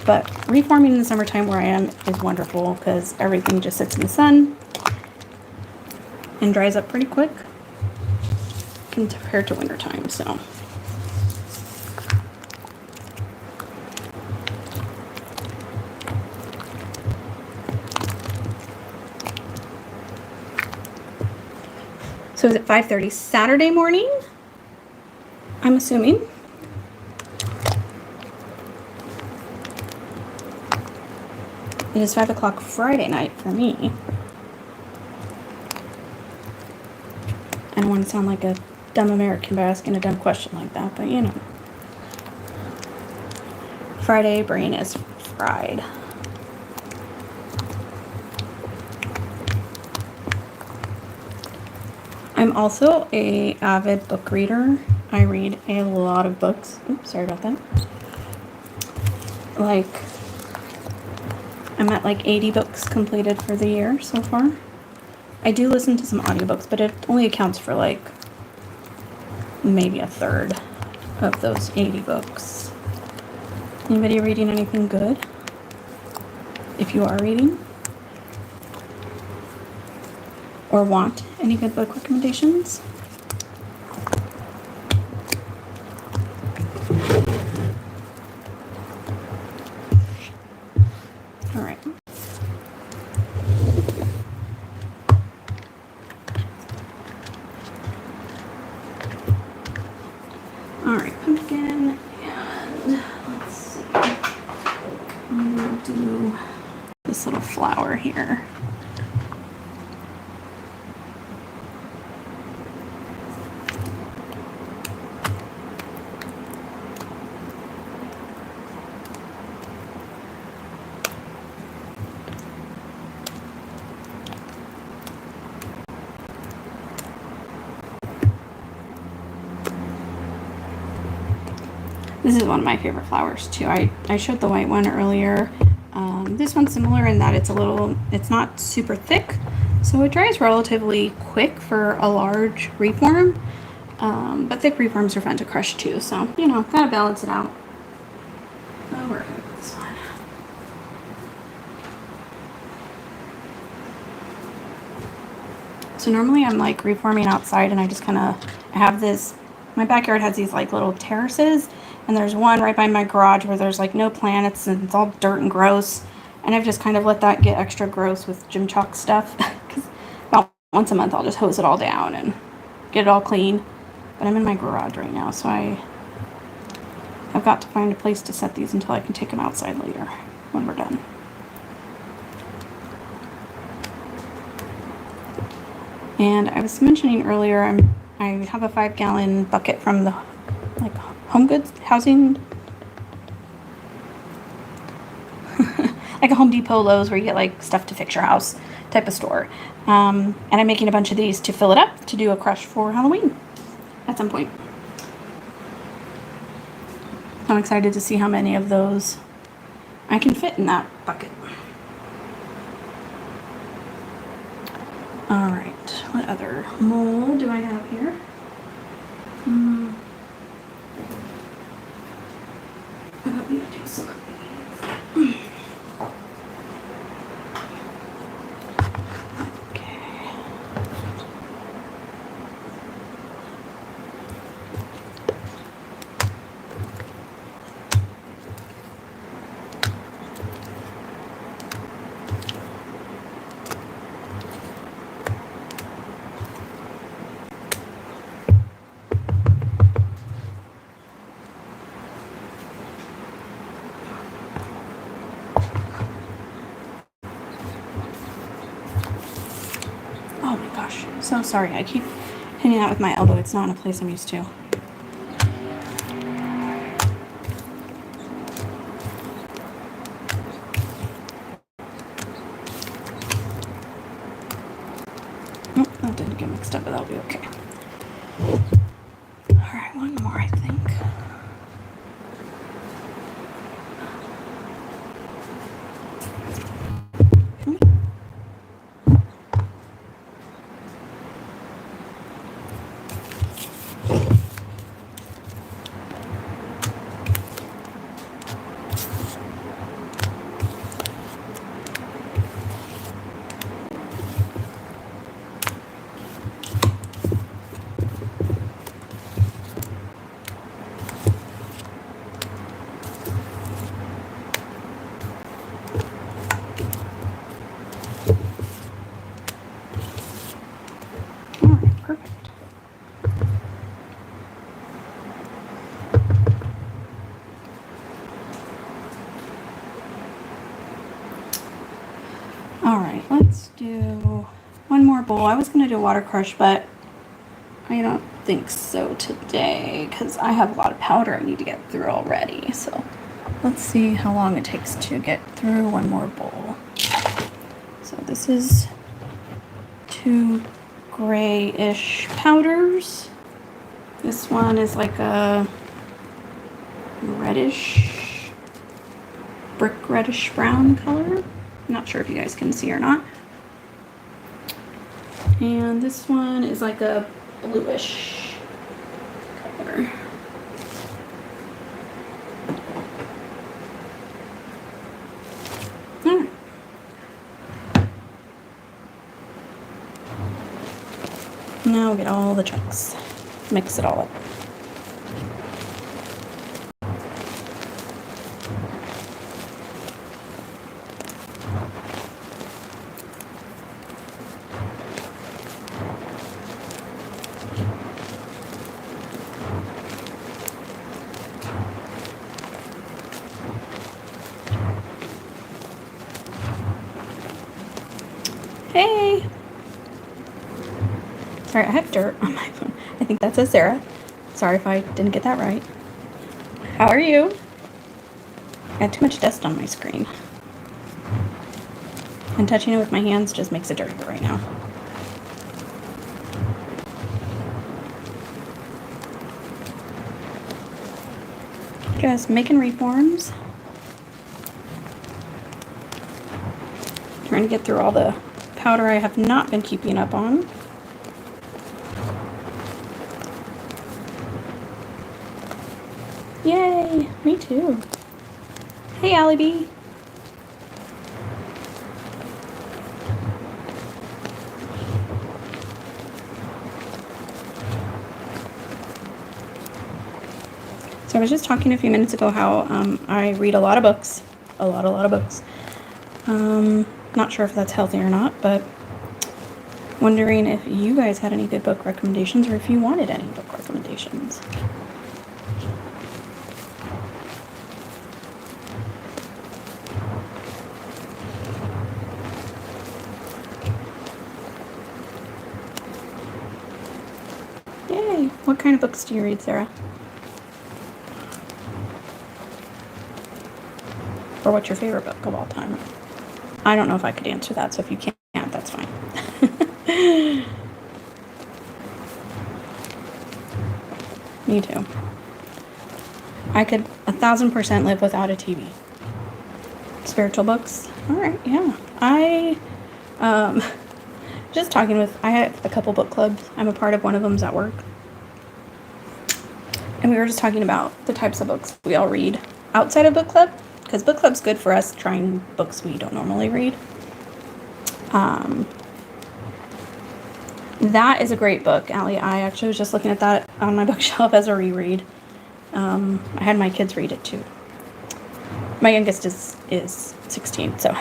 But reforming in the summertime where I am is wonderful because everything just sits in the sun and dries up pretty quick compared to wintertime. So is it 5:30 Saturday morning? I'm assuming. It is 5 o'clock Friday night for me. I don't want to sound like a dumb American by asking a dumb question like that, but you know. Friday brain is fried. I'm also an avid book reader. I read a lot of books. Oops, sorry about that. Like, I'm at like 80 books completed for the year so far. I do listen to some audiobooks, but it only accounts for like maybe a third of those 80 books. Anybody reading anything good? If you are reading? Or want any good book recommendations? All right. All right, pumpkin, and let's see. I'm gonna do this little flower here. This is one of my favorite flowers too. I showed the white one earlier. This one's similar in that it's not super thick, so it dries relatively quick for a large reform. But thick reforms are fun to crush too, so you know, gotta balance it out. Oh, we're gonna put this one. So normally I'm like reforming outside, and I just kind of have this. My backyard has these like little terraces. And there's one right by my garage where there's like no plants and it's all dirt and gross. And I've just kind of let that get extra gross with gym chalk stuff. Because about once a month I'll just hose it all down and get it all clean. But I'm in my garage right now, so I've got to find a place to set these until I can take them outside later when we're done. And I was mentioning earlier, I have a 5-gallon bucket from the like Home Goods housing, like a Home Depot, Lowe's, where you get like stuff to fix your house type of store. And I'm making a bunch of these to fill it up to do a crush for Halloween at some point. I'm excited to see how many of those I can fit in that bucket. All right, what other mold do I have here? How about we do some of these? Okay. Oh my gosh, so sorry. I keep hitting that with my elbow. It's not in a place I'm used to. Oh, that didn't get mixed up, but that'll be okay. All right, one more, I think. Alright, let's do one more bowl. I was going to do a water crush, but I don't think so today because I have a lot of powder I need to get through already. So let's see how long it takes to get through one more bowl. So this is 2 grayish powders. This one is like a reddish, brick reddish brown color. I'm not sure if you guys can see or not. And this one is like a bluish color. Alright. Now we'll get all the chunks. Mix it all up. Hey! Sorry, I have dirt on my phone. I think that says Sarah. Sorry if I didn't get that right. How are you? I have too much dust on my screen. And touching it with my hands just makes it dirty right now. Just making reforms. Trying to get through all the powder I have not been keeping up on. Yay! Me too. Hey, Allie B. So I was just talking a few minutes ago how I read a lot of books. A lot of books. Not sure if that's healthy or not, but wondering if you guys had any good book recommendations or if you wanted any book recommendations. Yay! What kind of books do you read, Sarah? Or what's your favorite book of all time? I don't know if I could answer that, so if you can't, that's fine. Me too. I could 1000% live without a TV. Spiritual books? Alright, yeah. I have a couple book clubs. I'm a part of one of them's at work. And we were just talking about the types of books we all read outside of book club. Because book club's good for us trying books we don't normally read. That is a great book, Allie. I actually was just looking at that on my bookshelf as a reread. I had my kids read it too. My youngest is 16, so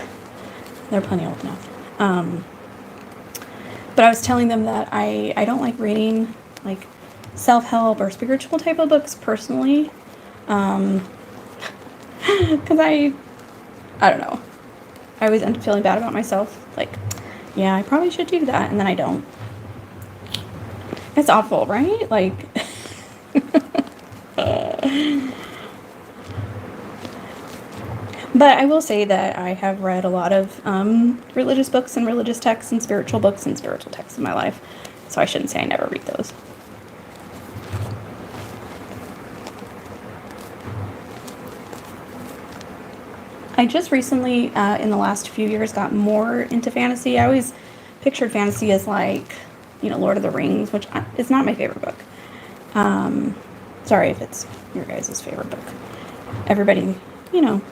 they're plenty old enough. But I was telling them that I don't like reading like self-help or spiritual type of books personally. Because I don't know. I always end up feeling bad about myself. Like, yeah, I probably should do that. And then I don't. It's awful, right? Like, but I will say that I have read a lot of religious books and religious texts and spiritual books and spiritual texts in my life. So I shouldn't say I never read those. I just recently, in the last few years, got more into fantasy. I always pictured fantasy as like, Lord of the Rings, which is not my favorite book. Sorry if it's your guys' favorite book. Everybody,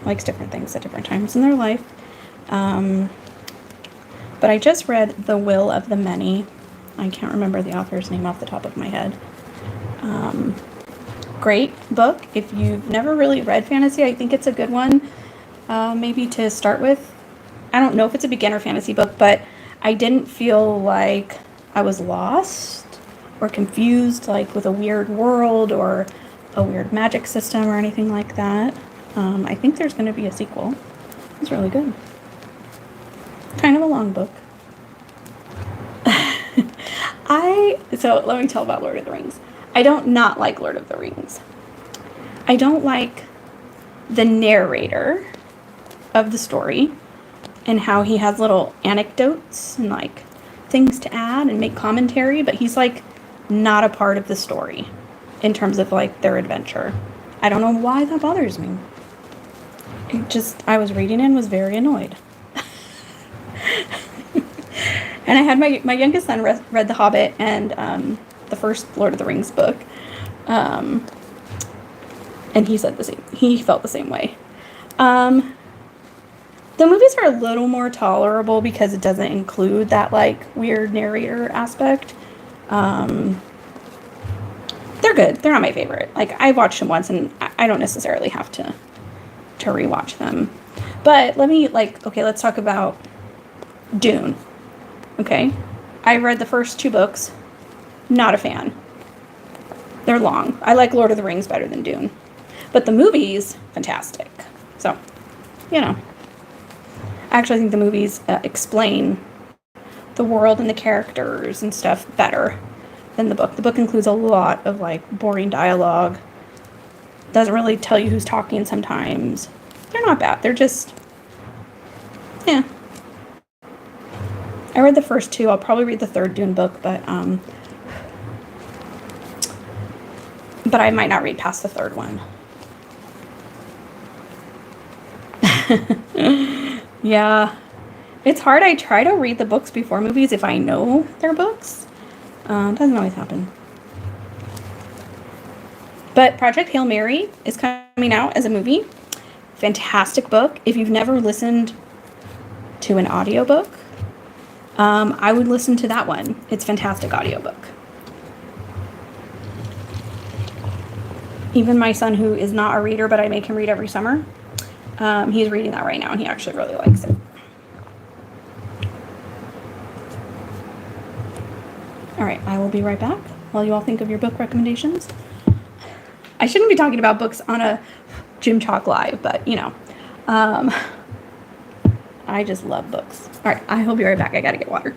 likes different things at different times in their life. But I just read The Will of the Many. I can't remember the author's name off the top of my head. Great book. If you've never really read fantasy, I think it's a good one. Maybe to start with. I don't know if it's a beginner fantasy book, but I didn't feel like I was lost or confused, like with a weird world or a weird magic system or anything like that. I think there's going to be a sequel. It's really good. kind of a long book. So let me tell about Lord of the Rings. I don't not like Lord of the Rings. I don't like the narrator of the story and how he has little anecdotes and like things to add and make commentary, but he's like not a part of the story in terms of like their adventure. I don't know why that bothers me. I was reading and was very annoyed. And I had my youngest son read The Hobbit and the first Lord of the Rings book. And he said the same. He felt the same way. The movies are a little more tolerable because it doesn't include that like weird narrator aspect. They're good. They're not my favorite. Like I watched them once and I don't necessarily have to rewatch them. But let's talk about Dune. Okay. I read the first 2 books. Not a fan. They're long. I like Lord of the Rings better than Dune. But the movies, fantastic. So, I actually think the movies explain the world and the characters and stuff better than the book. The book includes a lot of like boring dialogue. Doesn't really tell you who's talking sometimes. They're not bad. They're just, yeah. I read the first 2. I'll probably read the 3rd Dune book, but I might not read past the 3rd one. Yeah. It's hard. I try to read the books before movies if I know they're books. Doesn't always happen. But Project Hail Mary is coming out as a movie. Fantastic book. If you've never listened to an audiobook, I would listen to that one. It's a fantastic audiobook. Even my son, who is not a reader, but I make him read every summer, he's reading that right now, and he actually really likes it. All right, I will be right back while you all think of your book recommendations. I shouldn't be talking about books on a Gym Chalk Live, but, I just love books. All right, I will be right back. I got to get water.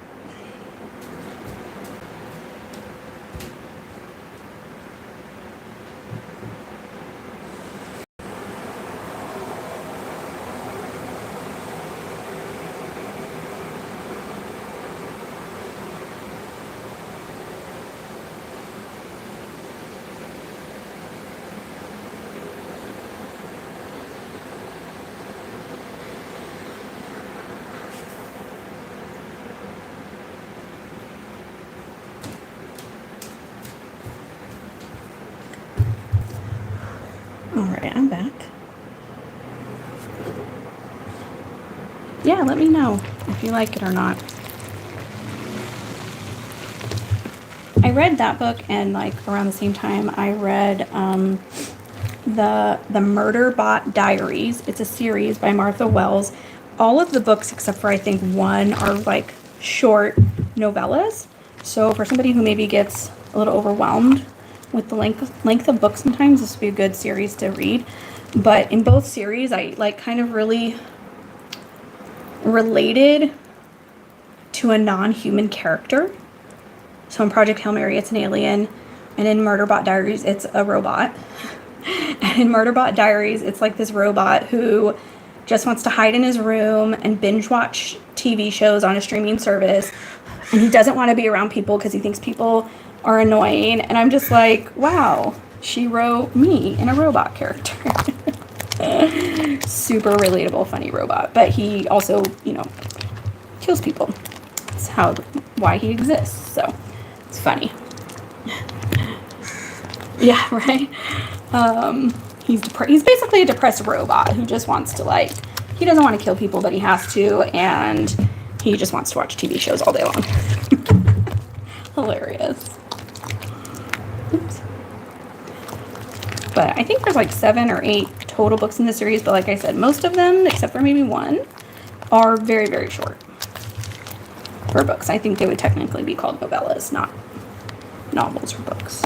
All right, I'm back. Yeah, let me know if you like it or not. I read that book, and like around the same time I read the Murderbot Diaries. It's a series by Martha Wells. All of the books except for I think one are like short novellas. So for somebody who maybe gets a little overwhelmed with the length of books, sometimes this would be a good series to read. But in both series, I like kind of really related to a non-human character. So in Project Hail Mary, it's an alien, and in Murderbot Diaries, it's a robot. And in Murderbot Diaries, it's like this robot who just wants to hide in his room and binge watch TV shows on a streaming service. And he doesn't want to be around people because he thinks people are annoying. And I'm just like, wow, she wrote me in a robot character. Super relatable, funny robot. But he also, kills people. That's why he exists. So it's funny. Yeah, right? He's basically a depressed robot who just wants to he doesn't want to kill people, but he has to, and he just wants to watch TV shows all day long. Hilarious. Oops. But I think there's 7 or 8 total books in the series, but like I said, most of them, except for maybe one, are very, very short for books. I think they would technically be called novellas, not novels or books.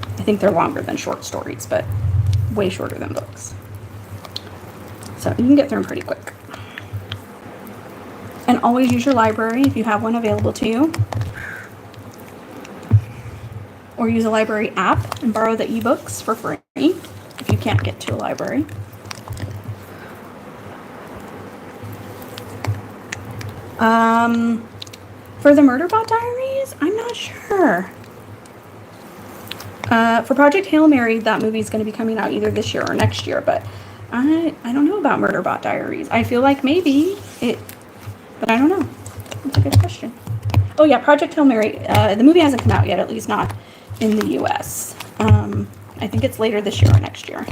I think they're longer than short stories, but way shorter than books. So you can get through them pretty quick. And always use your library if you have one available to you. Or use a library app and borrow the ebooks for free if you can't get to a library. For the Murderbot Diaries, I'm not sure. For Project Hail Mary, that movie is going to be coming out either this year or next year, but I don't know about Murderbot Diaries. I feel like maybe it, but I don't know. That's a good question. Oh yeah, Project Hail Mary. The movie hasn't come out yet, at least not in the U.S. I think it's later this year or next year.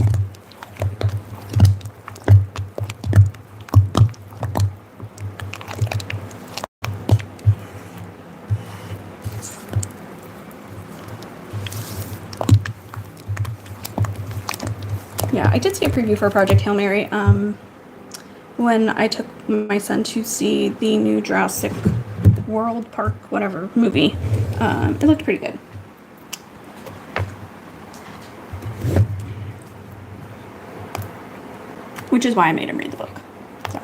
Yeah, I did see a preview for Project Hail Mary when I took my son to see the new Jurassic World Park, whatever, movie. It looked pretty good. Which is why I made him read the book. So.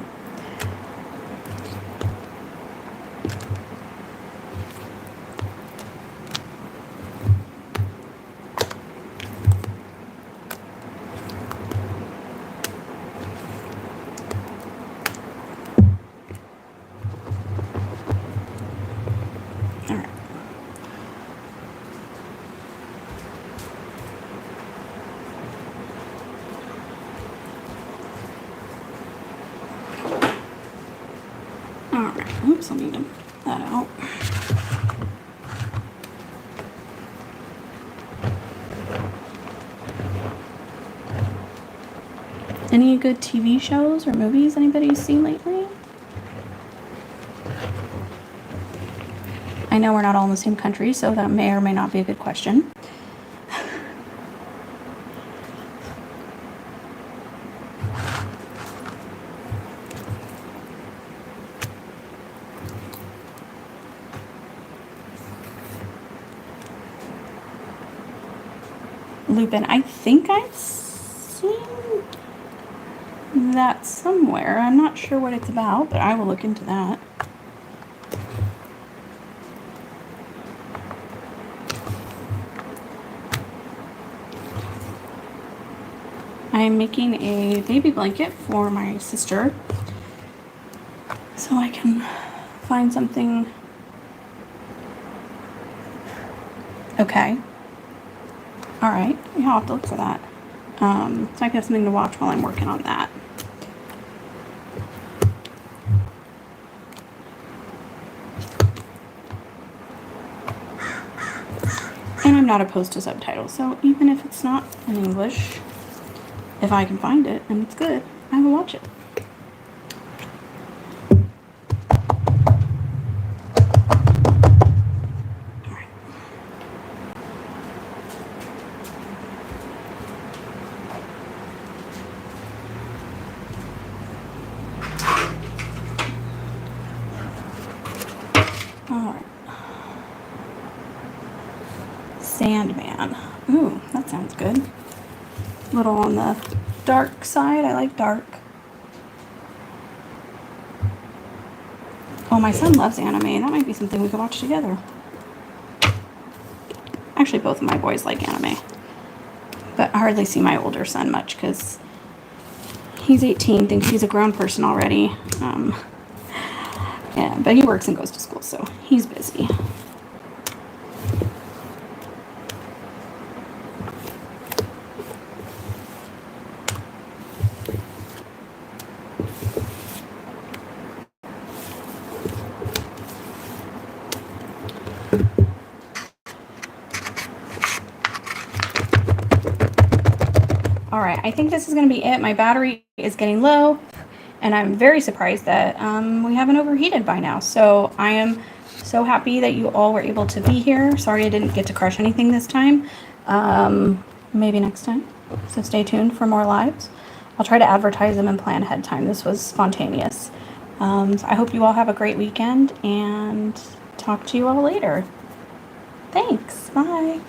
All right. Oops, I need to put that out. Any good TV shows or movies anybody's seen lately? I know we're not all in the same country, so that may or may not be a good question. Lupin. I think I've seen that somewhere. I'm not sure what it's about, but I will look into that. I am making a baby blanket for my sister so I can find something. Okay. All right, yeah, I'll have to look for that. So I can have something to watch while I'm working on that. And I'm not opposed to subtitles, so even if it's not in English, if I can find it and it's good, I will watch it. Sandman. Ooh, that sounds good. A little on the dark side. I like dark. Oh, my son loves anime. That might be something we could watch together. Actually, both of my boys like anime. But I hardly see my older son much because he's 18, thinks he's a grown person already. Yeah, but he works and goes to school, so he's busy. All right, I think this is going to be it. My battery is getting low, and I'm very surprised that we haven't overheated by now. So I am so happy that you all were able to be here. Sorry I didn't get to crush anything this time. Maybe next time. So stay tuned for more lives. I'll try to advertise them and plan ahead of time. This was spontaneous. So I hope you all have a great weekend, and talk to you all later. Thanks. Bye.